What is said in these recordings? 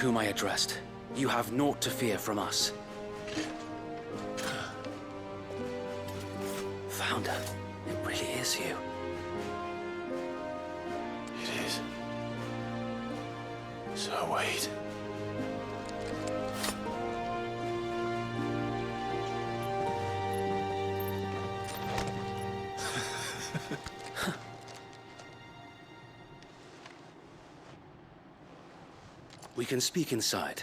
whom I addressed. You have naught to fear from us. Founder, it really is you. It is. So wait. We can speak inside.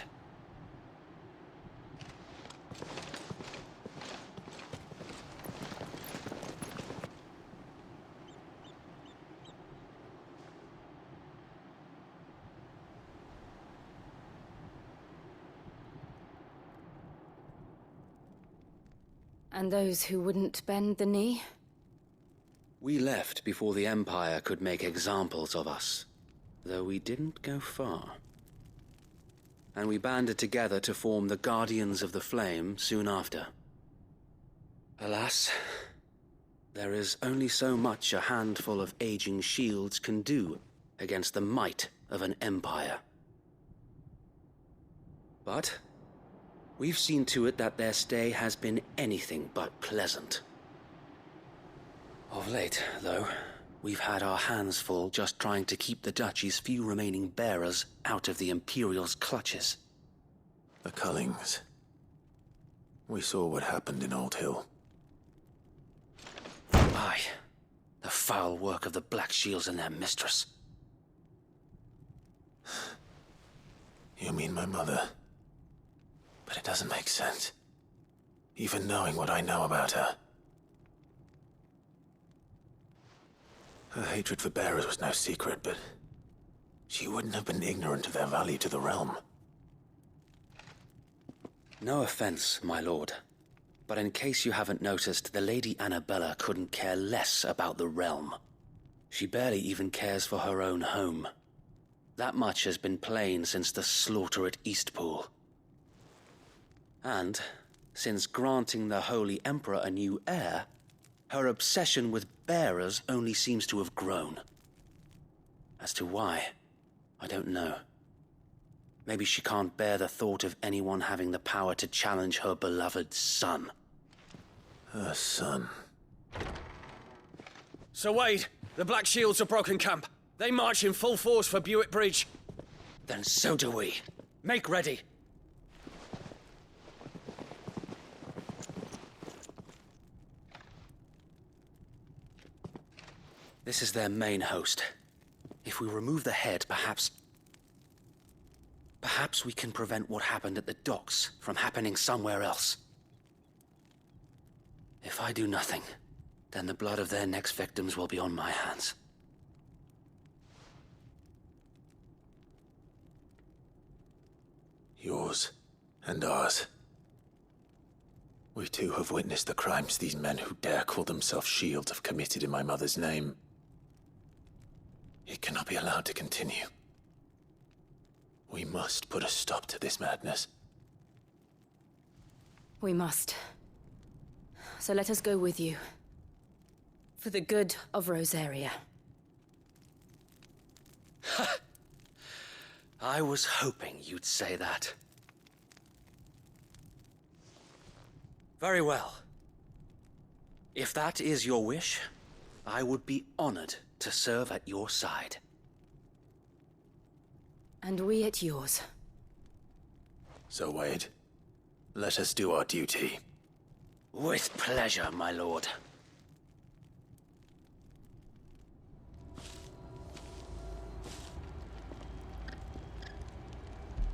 And those who wouldn't bend the knee? We left before the Empire could make examples of us, though we didn't go far. And we banded together to form the Guardians of the Flame soon after. Alas, there is only so much a handful of aging shields can do against the might of an empire. But we've seen to it that their stay has been anything but pleasant. Of late, though, we've had our hands full just trying to keep the Duchy's few remaining bearers out of the Imperial's clutches. The Cullings. We saw what happened in Old Hill. Aye, the foul work of the Black Shields and their mistress. You mean my mother? But it doesn't make sense. Even knowing what I know about her. Her hatred for bearers was no secret, but she wouldn't have been ignorant of their value to the realm. No offense, my lord, but in case you haven't noticed, the Lady Annabella couldn't care less about the realm. She barely even cares for her own home. That much has been plain since the slaughter at Eastpool. And, since granting the Holy Emperor a new heir, her obsession with bearers only seems to have grown. As to why, I don't know. Maybe she can't bear the thought of anyone having the power to challenge her beloved son. Her son. Sir Wade, the Black Shields have broken camp. They march in full force for Buick Bridge. Then so do we. Make ready. This is their main host. If we remove the head, perhaps we can prevent what happened at the docks from happening somewhere else. If I do nothing, then the blood of their next victims will be on my hands. Yours and ours. We too have witnessed the crimes these men who dare call themselves shields have committed in my mother's name. It cannot be allowed to continue. We must put a stop to this madness. We must. So let us go with you. For the good of Rosaria. I was hoping you'd say that. Very well. If that is your wish, I would be honored to serve at your side. And we at yours. So, Wade, let us do our duty. With pleasure, my lord.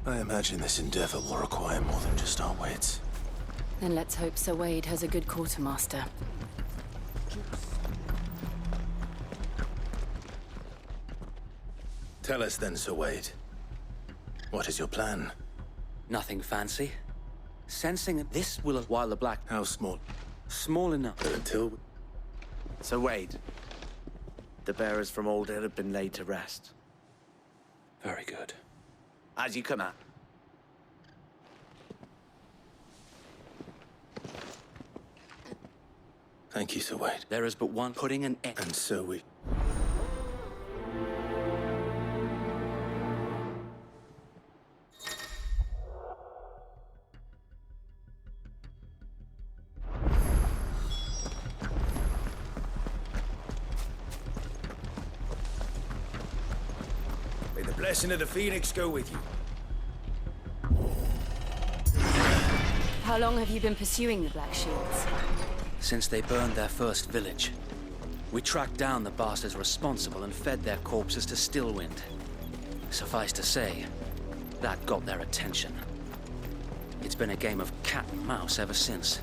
I imagine this endeavor will require more than just our wits. Then let's hope Sir Wade has a good quartermaster. Tell us then, Sir Wade. What is your plan? Nothing fancy. Sensing this will while the Black... How small? Small enough. But until... So Wade, the bearers from Old Hill have been laid to rest. Very good. As you come out. Thank you, Sir Wade. There is but one putting an end... And so we... blessing of the Phoenix go with you. How long have you been pursuing the Black Shields? Since they burned their first village. We tracked down the bastards responsible and fed their corpses to Stillwind. Suffice to say, that got their attention. It's been a game of cat and mouse ever since.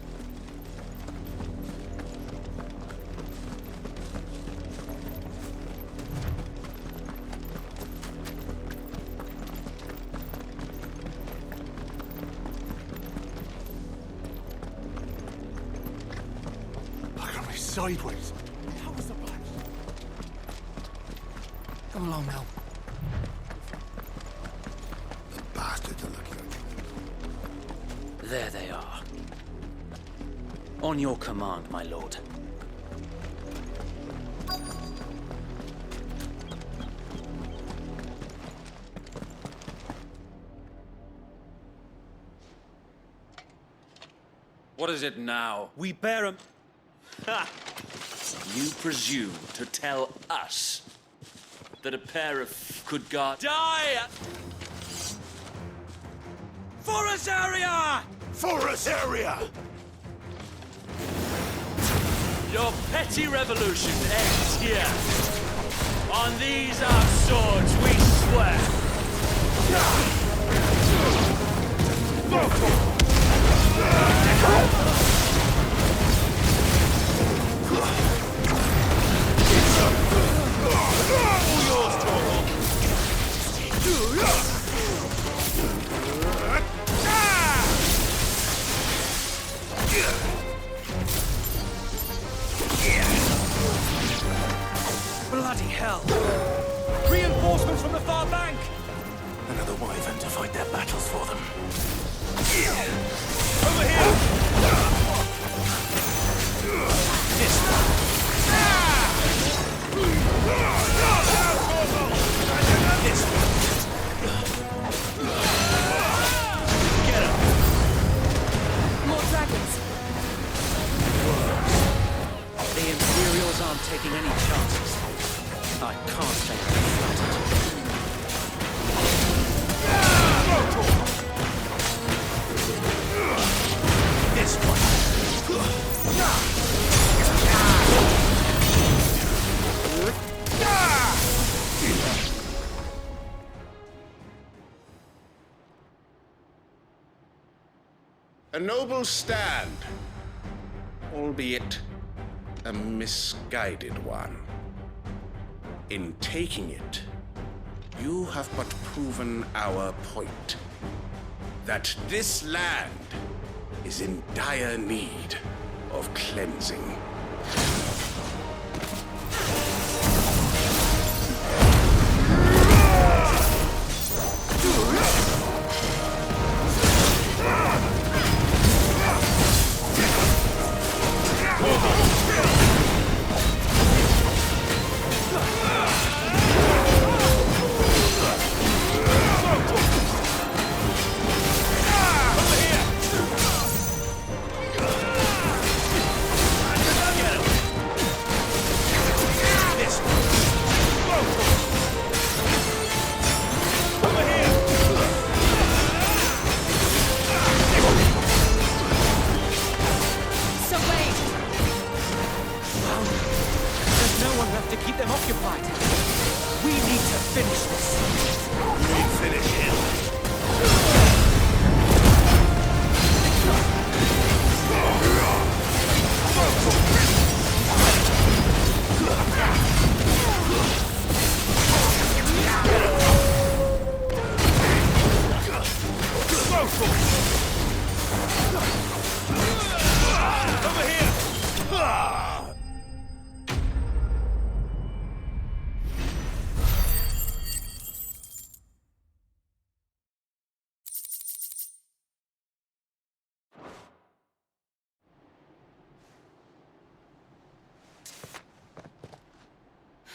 Look at me sideways. How was the Black? Come along now. The bastards are looking at you. There they are. On your command, my lord. What is it now? We bear him. Ha! You presume to tell us that a pair of could guard die for us area! For us area! Your petty revolution ends here. On these our swords we swear. Bloody hell! Reinforcements from the far bank! Another wyvern to fight their battles for them. Over here! More dragons! The Imperials aren't taking any chances. I can't say I'm flattered. This one. A noble stand, albeit a misguided one. In taking it, you have but proven our point. That this land is in dire need of cleansing.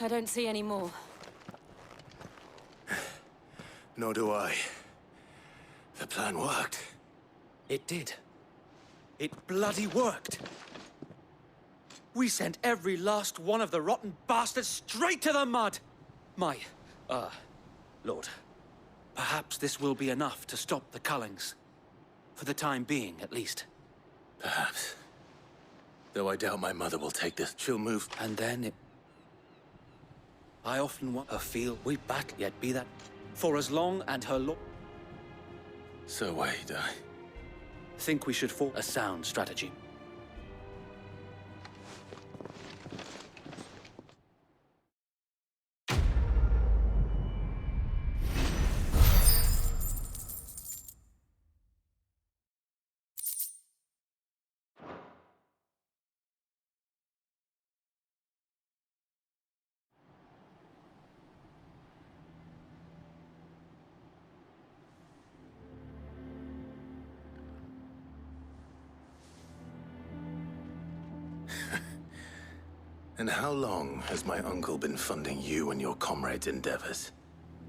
I don't see any more. Nor do I. The plan worked. It did. It bloody worked. We sent every last one of the rotten bastards straight to the mud. My, Lord, perhaps this will be enough to stop the Cullings. For the time being, at least. Perhaps. Though I doubt my mother will take this. She'll move. And then it... I often want her feel we battle, yet be that for as long and her lord. So Wade, I Think we should form a sound strategy. And how long has my uncle been funding you and your comrades' endeavors?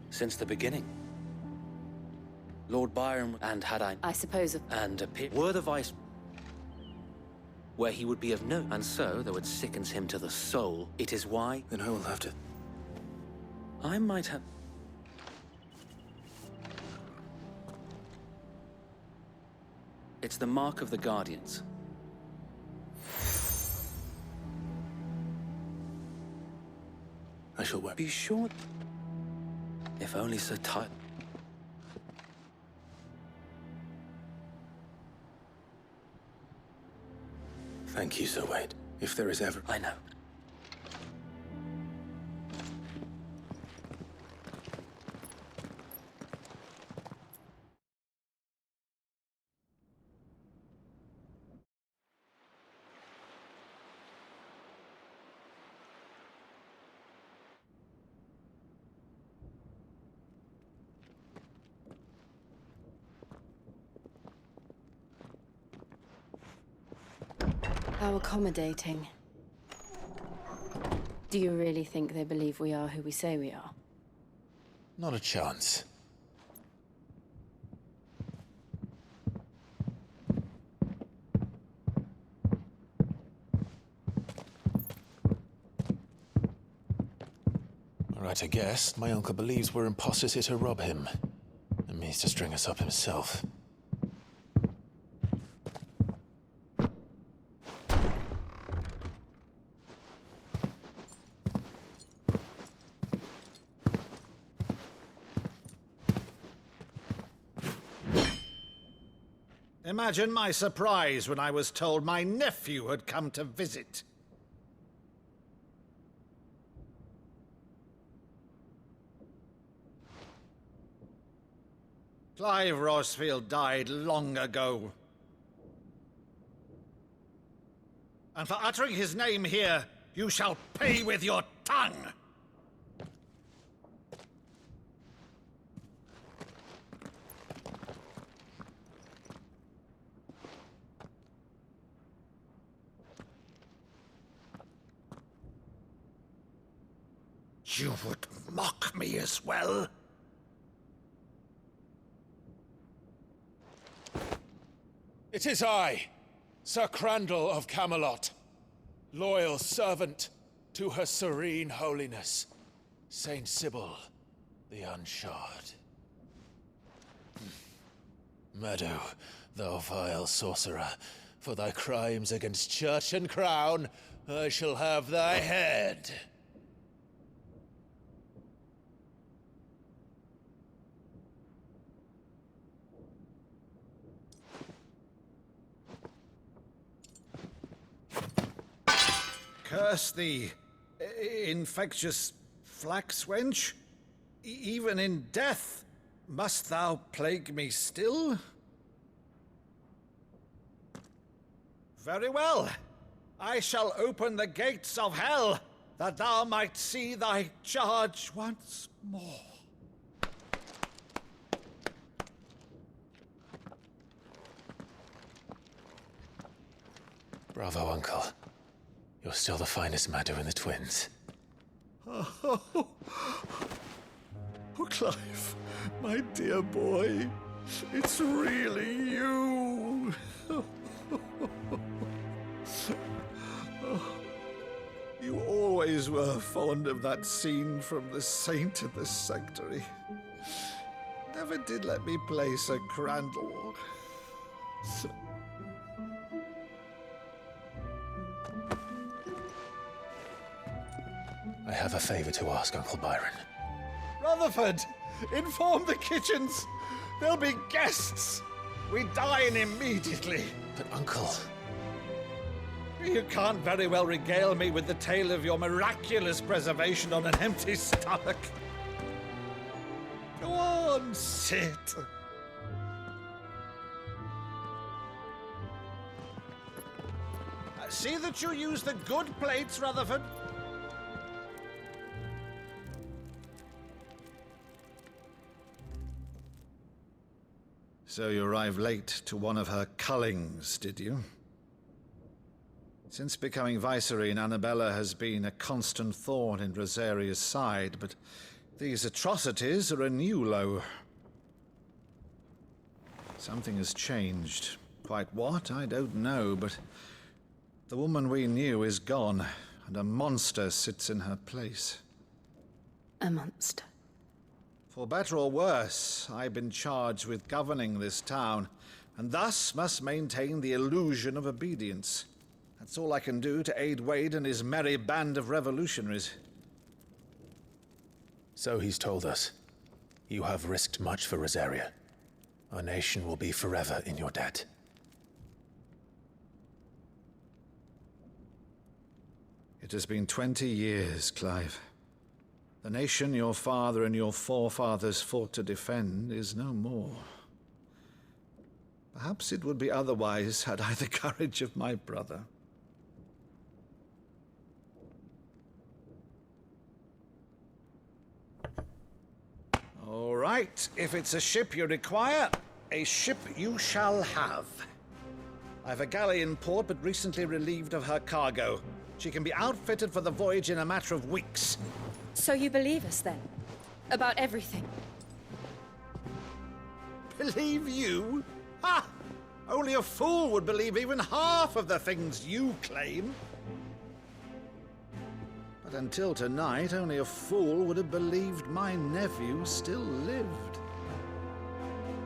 Since the beginning. Lord Byron and had I suppose and were the vice where he would be of no, and so, though it sickens him to the soul, it is why Then I will have to... I might have... It's the mark of the Guardians. I shall work. Be sure... If only so tight... Thank you, Sir Wade. If there is ever... I know. how accommodating. Do you really think they believe we are who we say we are? Not a chance. All right, I guess. My uncle believes we're imposters here to rob him. And means to string us up himself. Imagine my surprise when I was told my nephew had come to visit. Clive Rosfield died long ago. And for uttering his name here, you shall pay with your tongue! You would mock me as well? It is I, Sir Crandall of Camelot, loyal servant to Her Serene Holiness, Saint Sybil the Unshod. Meadow, thou vile sorcerer, for thy crimes against church and crown, I shall have thy head. Curse thee, infectious flax wench. Even in death, must thou plague me still? Very well. I shall open the gates of hell, that thou might see thy charge once more. Bravo, Uncle. You're still the finest Meadow in the twins. Oh, Clive, my dear boy, it's really you. You always were fond of that scene from The Saint in the Sanctuary. never did let me play Sir Crandall. I have a favor to ask, Uncle Byron. Rutherford, inform the kitchens. There'll be guests. We dine immediately. But, Uncle... You can't very well regale me with the tale of your miraculous preservation on an empty stomach. Go on, sit. See that you use the good plates, Rutherford. So you arrived late to one of her cullings, did you? Since becoming Vicereine, Annabella has been a constant thorn in Rosaria's side, but these atrocities are a new low. Something has changed. Quite what, I don't know, but the woman we knew is gone, and a monster sits in her place. A monster. For better or worse, I've been charged with governing this town, and thus must maintain the illusion of obedience. That's all I can do to aid Wade and his merry band of revolutionaries. So he's told us. You have risked much for Rosaria. Our nation will be forever in your debt. It has been 20 years, Clive. The nation your father and your forefathers fought to defend is no more. Perhaps it would be otherwise had I the courage of my brother. All right, if it's a ship you require, a ship you shall have. I've a galley in port, but recently relieved of her cargo. She can be outfitted for the voyage in a matter of weeks. So you believe us, then? About everything? Believe you? Ha! Only a fool would believe even half of the things you claim. But until tonight, only a fool would have believed my nephew still lived.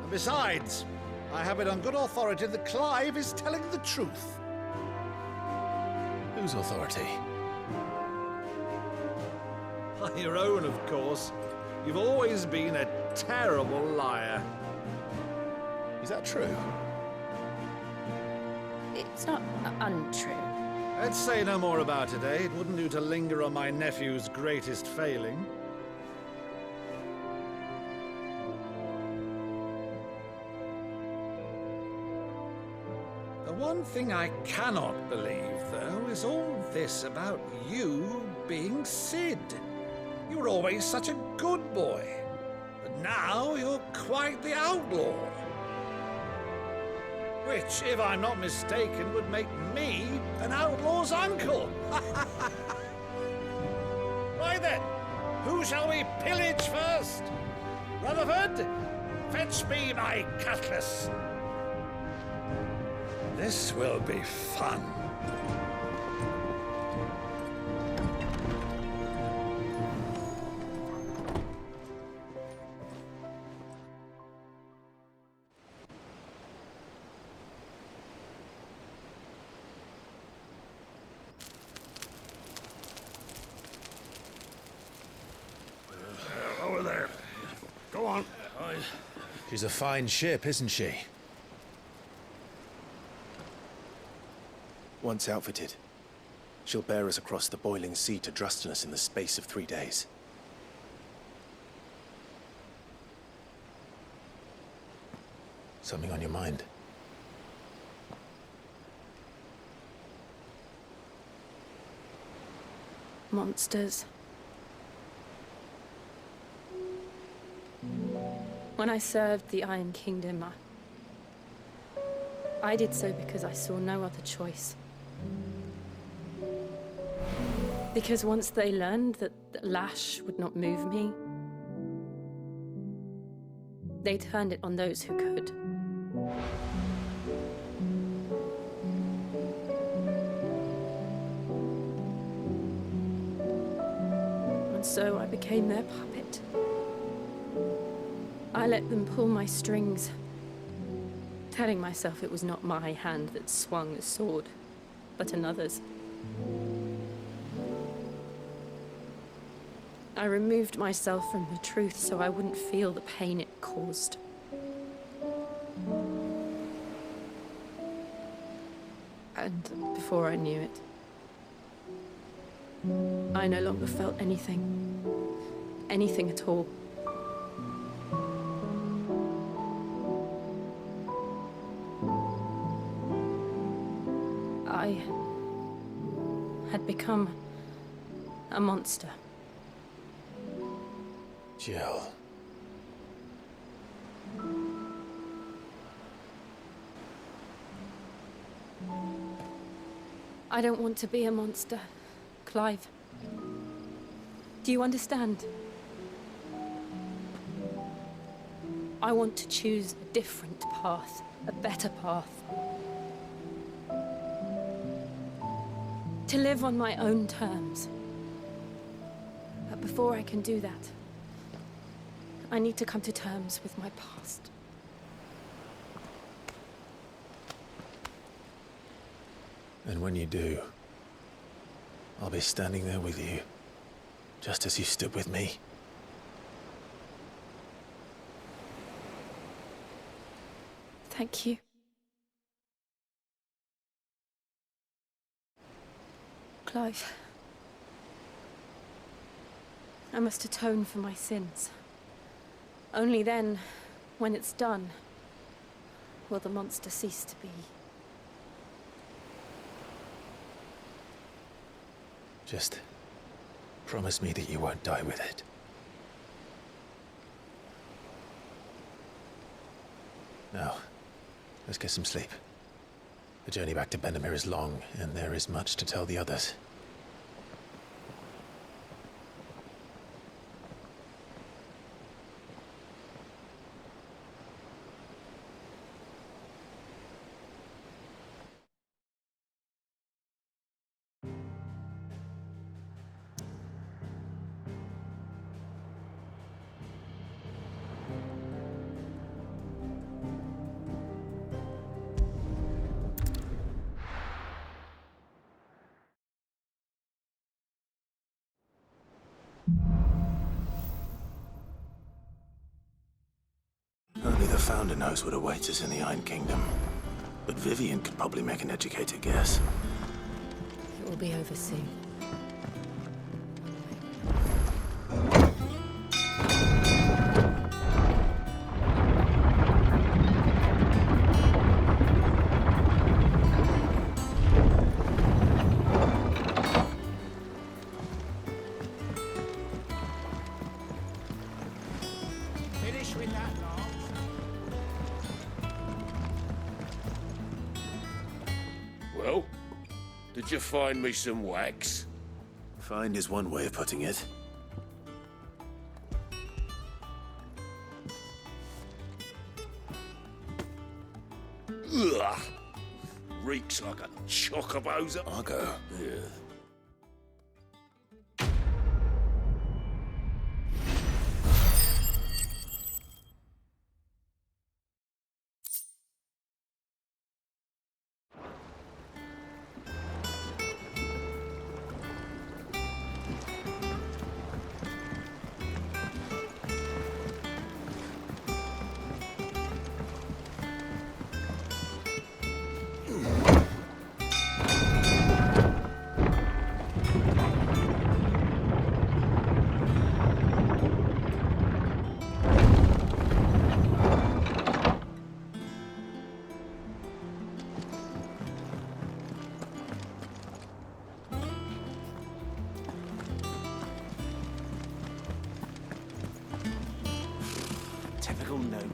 And besides, I have it on good authority that Clive is telling the truth. Whose authority? Your own, of course. You've always been a terrible liar. Is that true? It's not untrue. Let's say no more about it, eh? It wouldn't do to linger on my nephew's greatest failing. The one thing I cannot believe, though, is all this about you being Sid. You were always such a good boy, but now you're quite the outlaw. Which, if I'm not mistaken, would make me an outlaw's uncle. Right then, who shall we pillage first? Rutherford, fetch me my cutlass. This will be fun. Over there. Go on. She's a fine ship, isn't she? Once outfitted, she'll bear us across the boiling sea to Drustinus in the space of 3 days. Something on your mind? Monsters. When I served the Iron Kingdom, I did so because I saw no other choice. Because once they learned that Lash would not move me, they turned it on those who could. And so I became their puppet. I let them pull my strings, telling myself it was not my hand that swung the sword, but another's. I removed myself from the truth so I wouldn't feel the pain it caused. And before I knew it, I no longer felt anything. Anything at all. I had become a monster. Jill. I don't want to be a monster, Clive. Do you understand? I want to choose a different path, a better path. To live on my own terms. But before I can do that, I need to come to terms with my past. And when you do, I'll be standing there with you, just as you stood with me. Thank you. Clive. I must atone for my sins. Only then, when it's done, will the monster cease to be. Just promise me that you won't die with it. Now, let's get some sleep. The journey back to Benamir is long, and there is much to tell the others. Only the Founder knows what awaits us in the Iron Kingdom. But Vivian could probably make an educated guess. It will be over soon. Well, did you find me some wax? Find is one way of putting it. Ugh! Reeks like a chocobo's. Argo. Yeah. Typical nobles.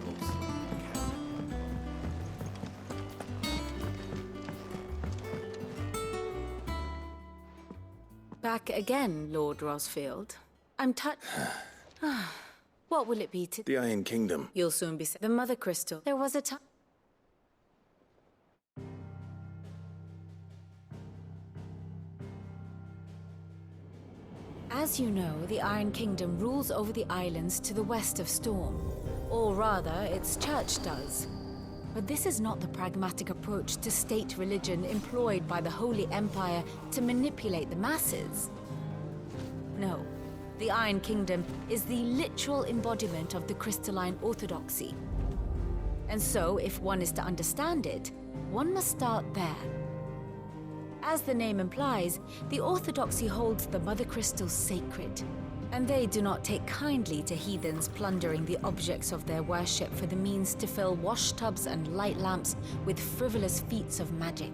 Back again, Lord Rosfield. I'm touched. What will it be to... The Iron Kingdom. You'll soon be... The Mother Crystal. There was a time... As you know, the Iron Kingdom rules over the islands to the west of Storm. Or rather, its church does. But this is not the pragmatic approach to state religion employed by the Holy Empire to manipulate the masses. No, the Iron Kingdom is the literal embodiment of the crystalline orthodoxy. And so, if one is to understand it, one must start there. As the name implies, the orthodoxy holds the Mother Crystals sacred, and they do not take kindly to heathens plundering the objects of their worship for the means to fill washtubs and light lamps with frivolous feats of magic.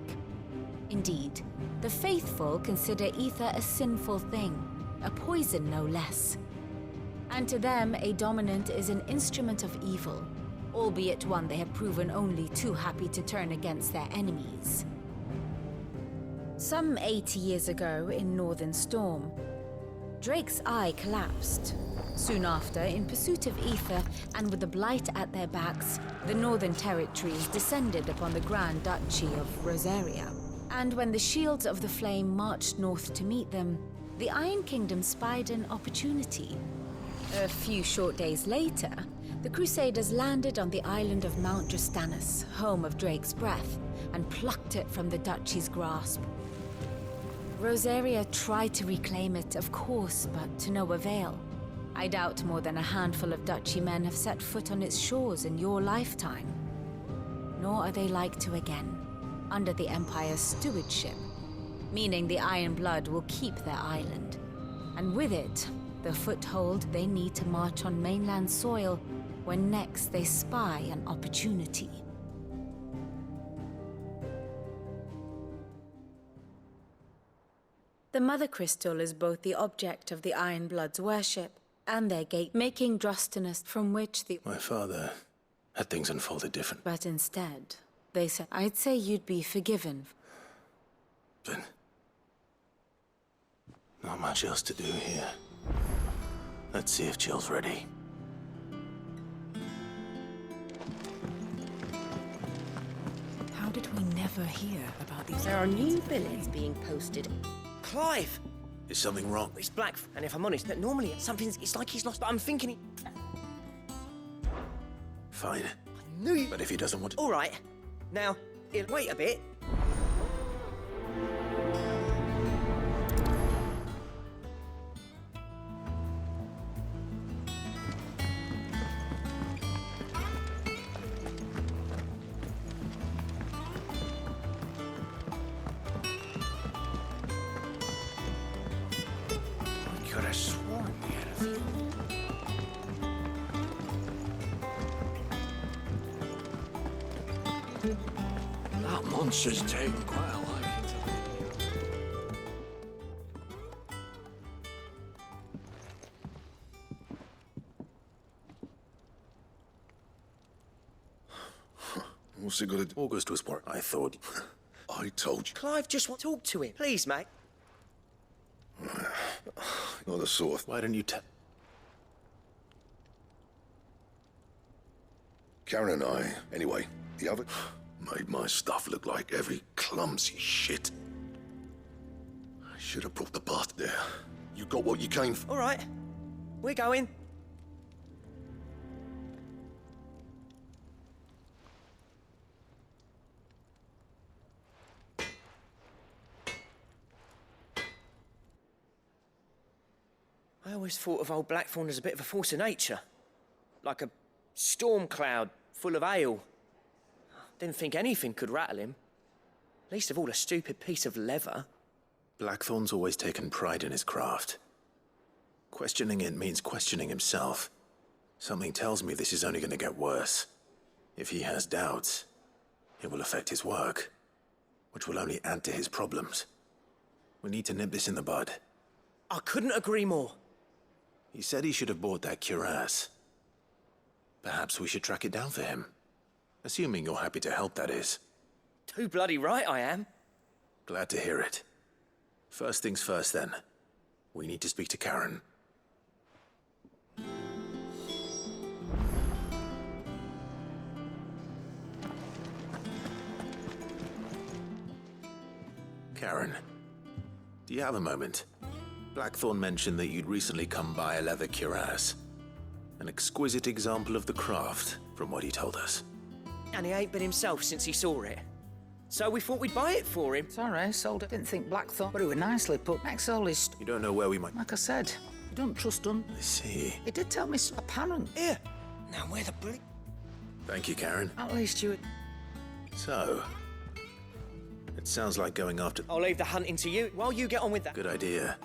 Indeed, the faithful consider ether a sinful thing, a poison no less. And to them, a dominant is an instrument of evil, albeit one they have proven only too happy to turn against their enemies. Some 80 years ago in Northern Storm, Drake's eye collapsed. Soon after, in pursuit of ether and with the blight at their backs, the Northern Territories descended upon the Grand Duchy of Rosaria. And when the Shields of the Flame marched north to meet them, the Iron Kingdom spied an opportunity. A few short days later, the Crusaders landed on the island of Mount Drastanus, home of Drake's breath, and plucked it from the duchy's grasp. Rosaria tried to reclaim it, of course, but to no avail. I doubt more than a handful of duchy men have set foot on its shores in your lifetime. Nor are they like to again, under the Empire's stewardship, meaning the Iron Blood will keep their island. And with it, the foothold they need to march on mainland soil when next they spy an opportunity. The Mother Crystal is both the object of the Iron Blood's worship and their gate, making Drastanus from which the... My father had things unfolded different. But instead, they said, I'd say you'd be forgiven. Then... not much else to do here. Let's see if Jill's ready. How did we never hear about these? There are new billets being posted. Clive! Is something wrong? He's black, and if I'm honest, that normally it's like he's lost, but I'm thinking he... Fine. I knew you... But if he doesn't want to... All right. Now, wait a bit. I could have sworn we had a few. That monster's taken quite a liking to me. What's it got to do? August was what I thought. I told you. Clive, just want to talk to him. Please, mate. Not the sort of... Why don't you tell... Karen and I, anyway, the other... made my stuff look like every clumsy shit. I should have brought the bastard there. You got what you came for. All right. We're going. I always thought of old Blackthorn as a bit of a force of nature. Like a storm cloud full of ale. Didn't think anything could rattle him. Least of all a stupid piece of leather. Blackthorn's always taken pride in his craft. Questioning it means questioning himself. Something tells me this is only going to get worse. If he has doubts, it will affect his work, which will only add to his problems. We need to nip this in the bud. I couldn't agree more. He said he should have bought that cuirass. Perhaps we should track it down for him. Assuming you're happy to help, that is. Too bloody right I am. Glad to hear it. First things first, then. We need to speak to Karen. Karen, do you have a moment? Blackthorn mentioned that you'd recently come by a leather cuirass. An exquisite example of the craft, from what he told us. And he ain't been himself since he saw it. So we thought we'd buy it for him. Sorry, sold it. Didn't think Blackthorn, but it were nicely put. Next all is... You don't know where we might... Like I said, you don't trust him. I see. He did tell me apparent. Here. Now where the bloody... Thank you, Karen. At least you... So... It sounds like going after... I'll leave the hunting to you while you get on with that. Good idea.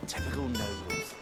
Typical nobles.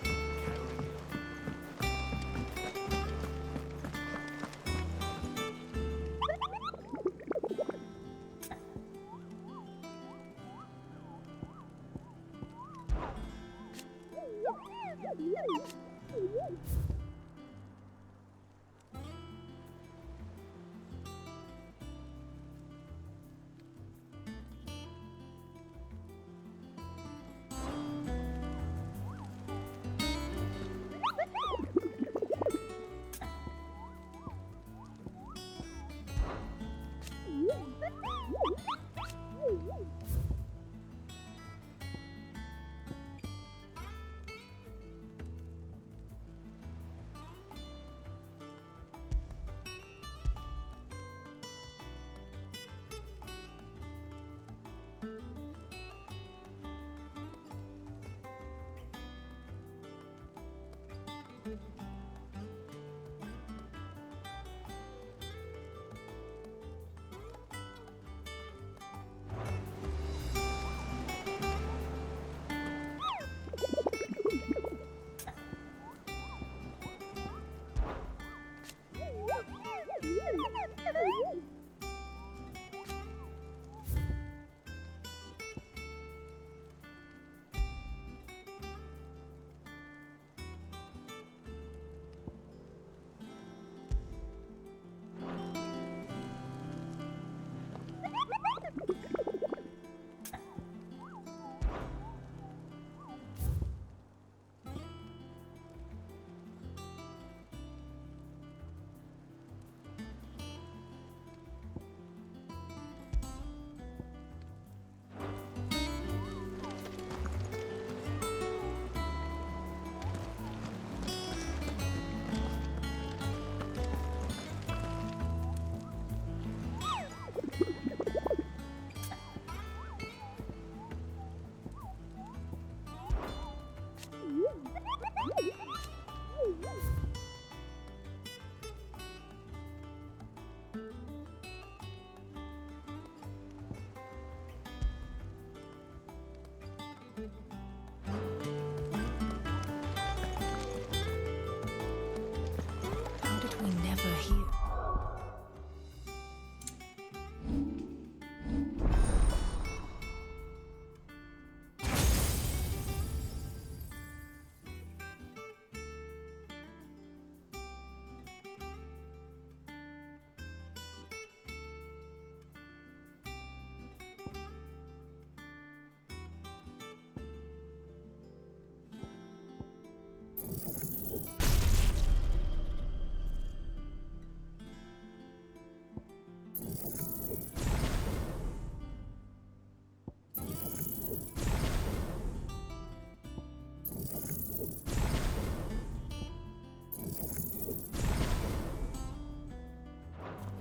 How did we never hear?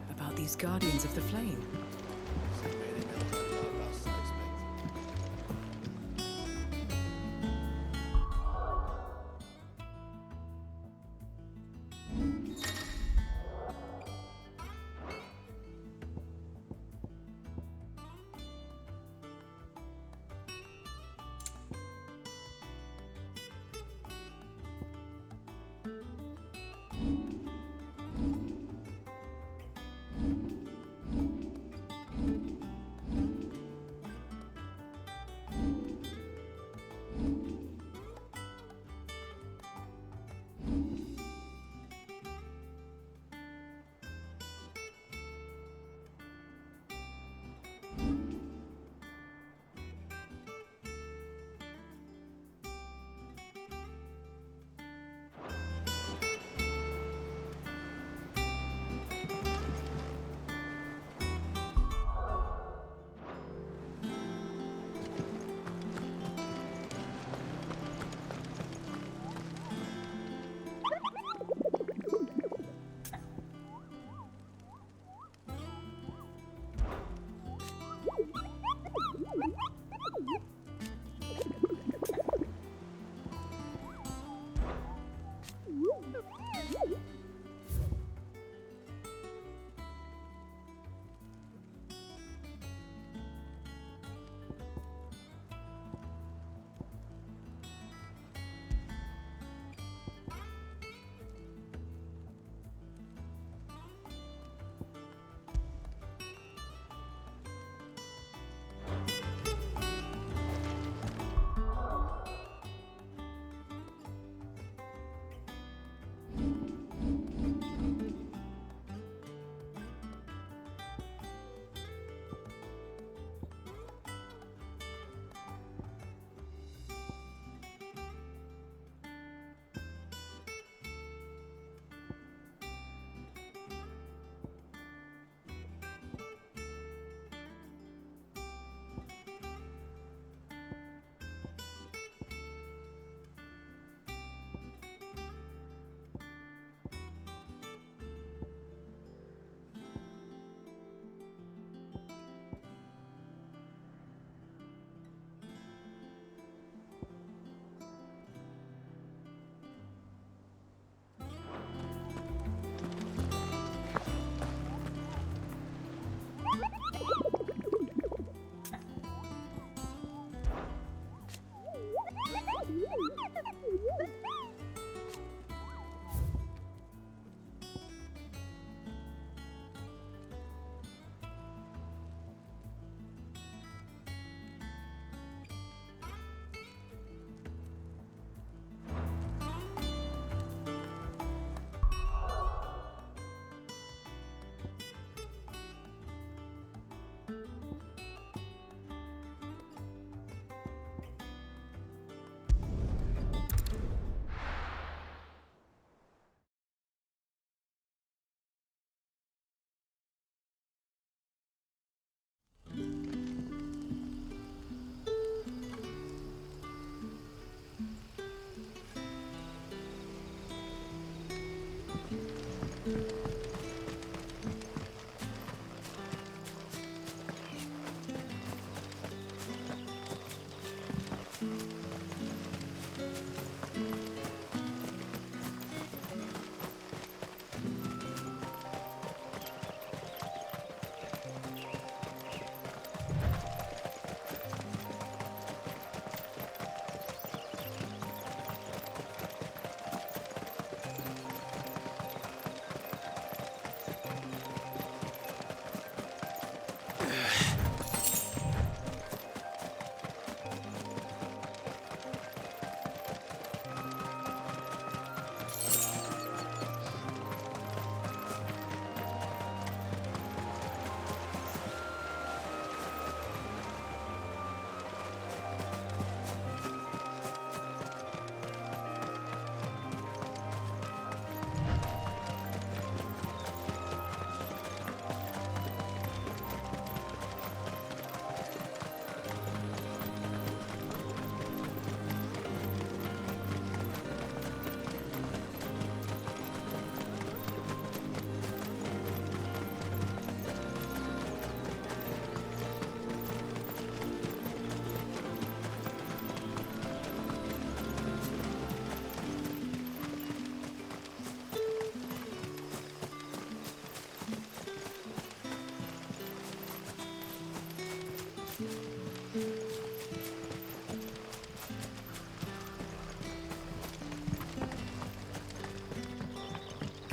About these Guardians of the Flame.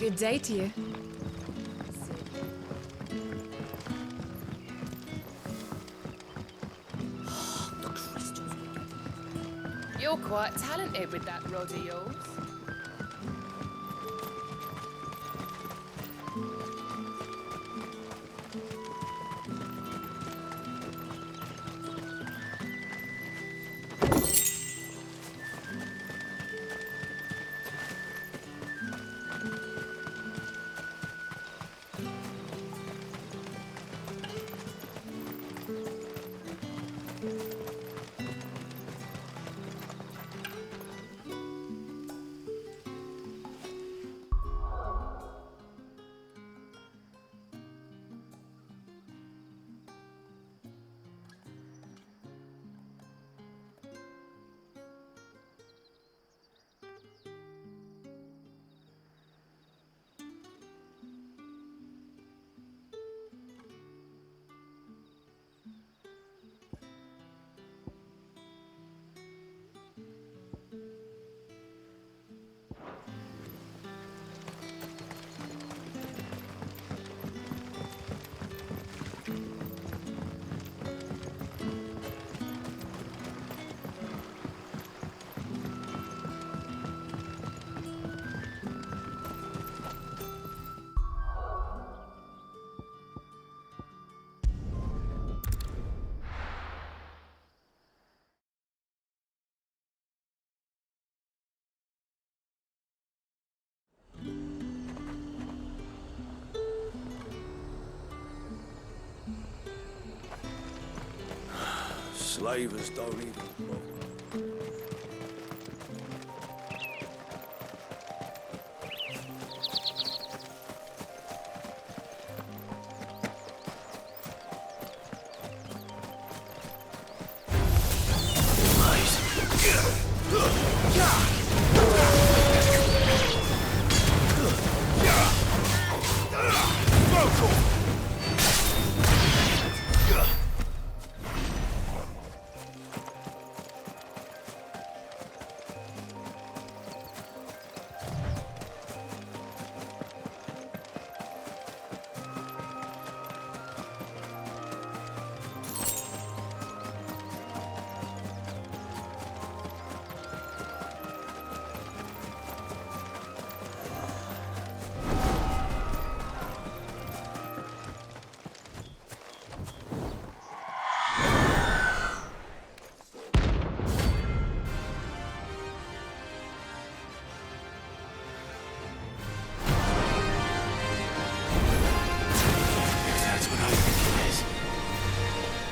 Good day to you. You're quite talented with that rod of yours. Slavers don't even bother.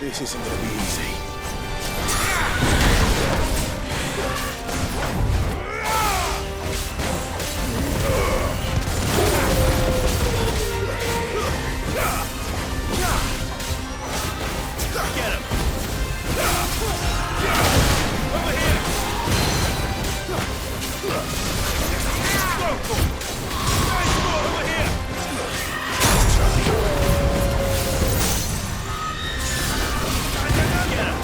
This isn't gonna be easy. Get him! Over here! Over here! Get him!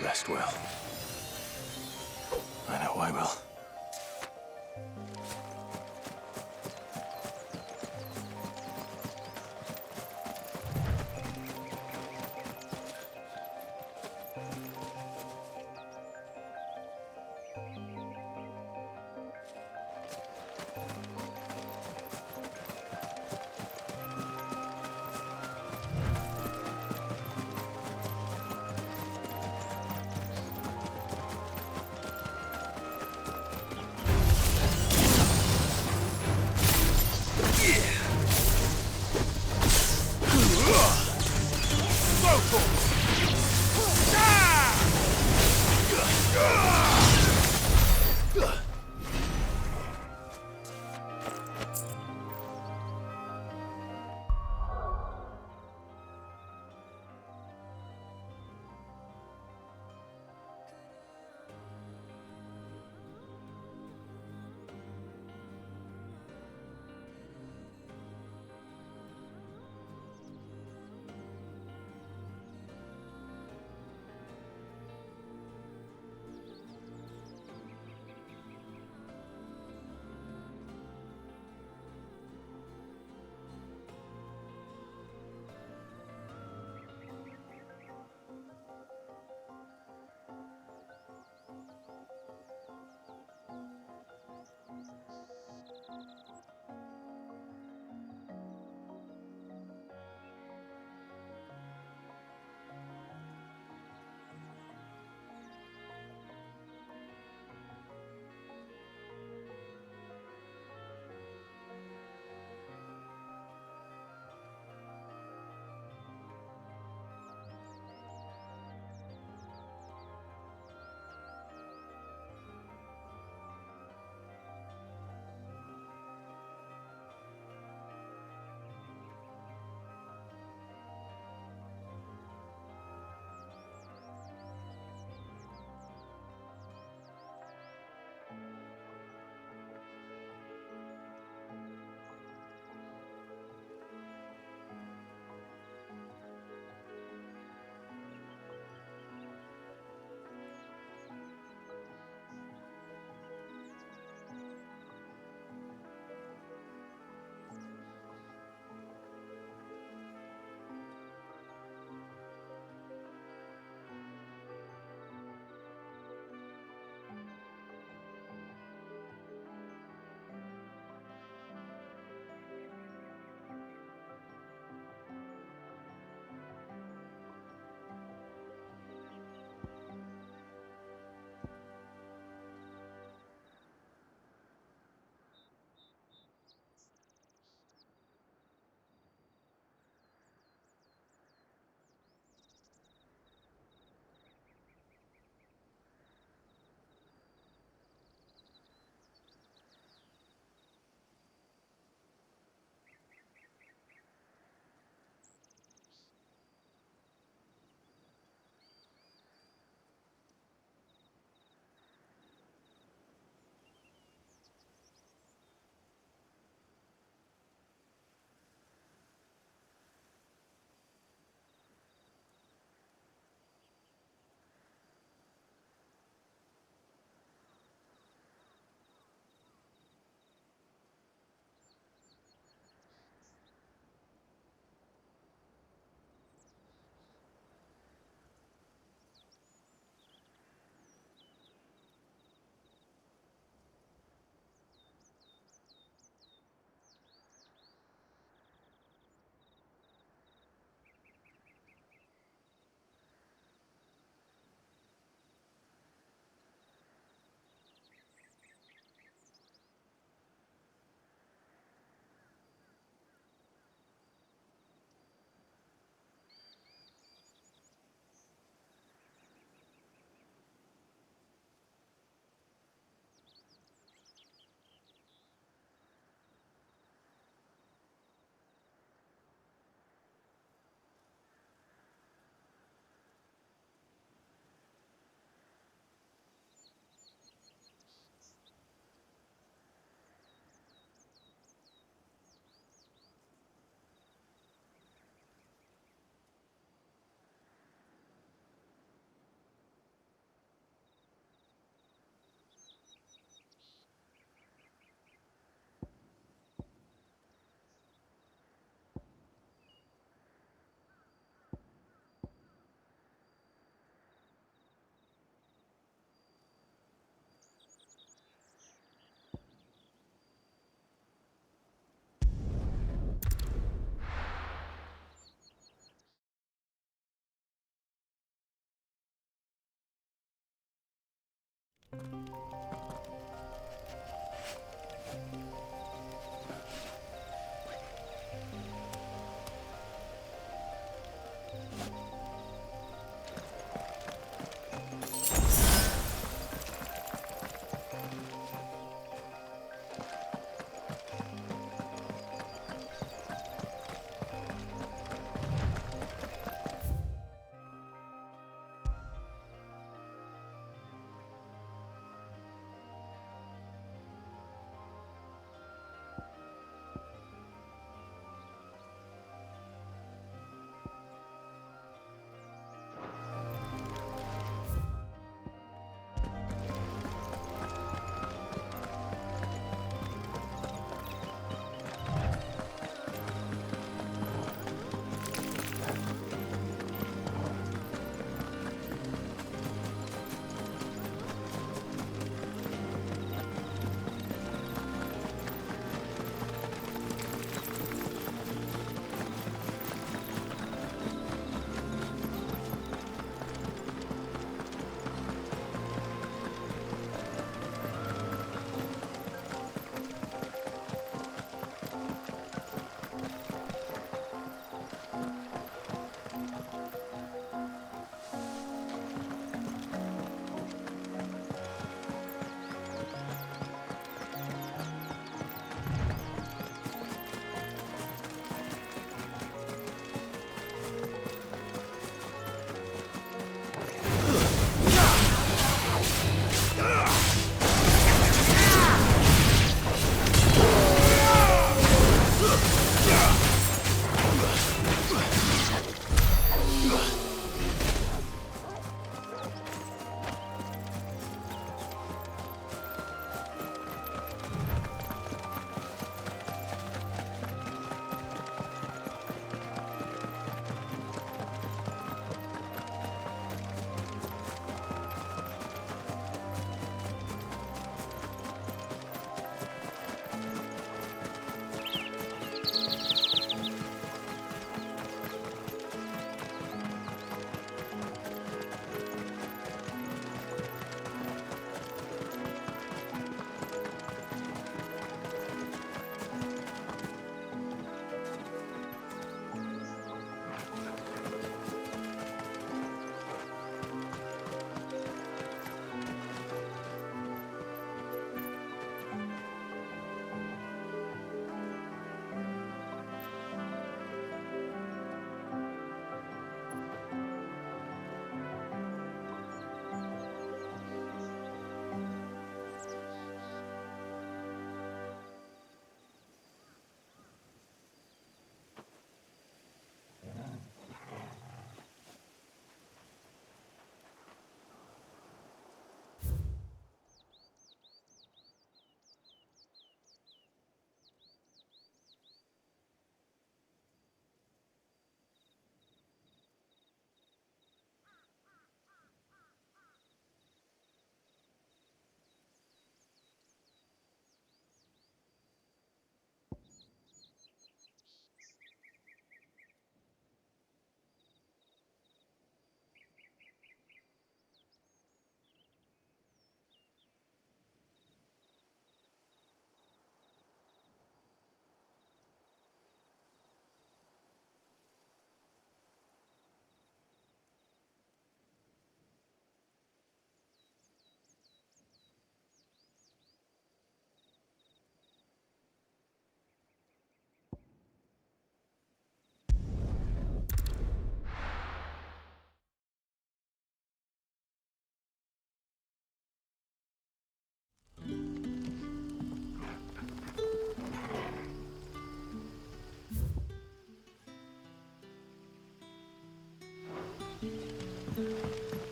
Rest well. I know I will.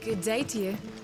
Good day to you.